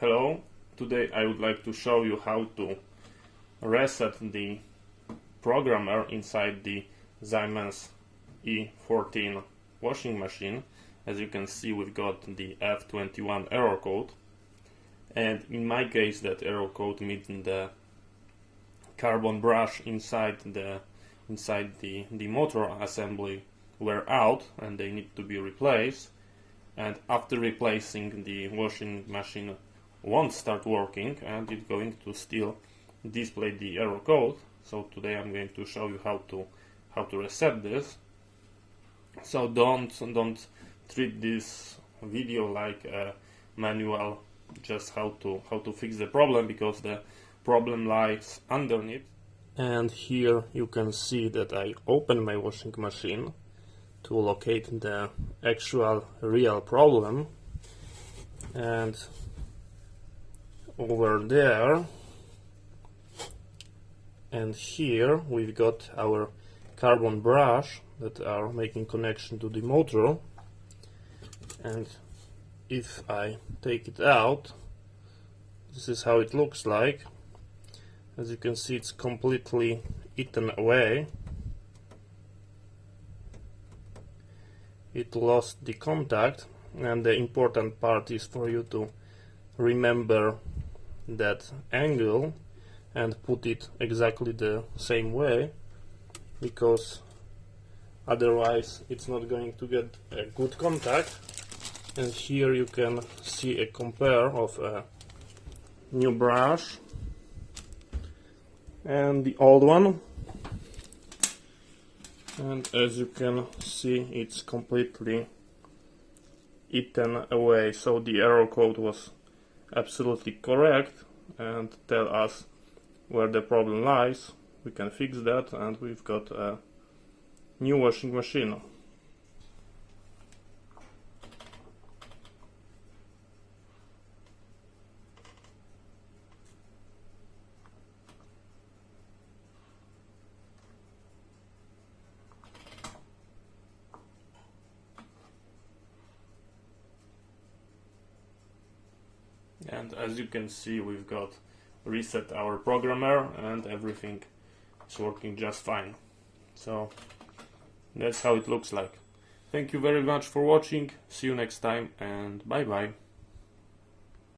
Hello, today I would like to show you how to reset the programmer inside the Siemens E14 washing machine. As you can see, we've got the F21 error code, and in my case that error code means the carbon brush inside the motor assembly were out and they need to be replaced, and after replacing the washing machine won't start working and it's going to still display the error code. So today I'm going to show you how to reset this. So don't treat this video like a manual, just how to fix the problem, because the problem lies underneath. And here you can see that I open my washing machine to locate the actual real problem, and over there and here we've got our carbon brush that are making connection to the motor. And if I take it out, this is how it looks like. As you can see, it's completely eaten away. It lost the contact, and the important part is for you to remember that angle and put it exactly the same way, because otherwise it's not going to get a good contact. And here you can see a compare of a new brush and the old one, and as you can see, it's completely eaten away. So the error code was absolutely correct and tell us where the problem lies. We can fix that and we've got a new washing machine. And as you can see, we've got reset our programmer and everything is working just fine. So that's how it looks like. Thank you very much for watching. See you next time, and bye bye.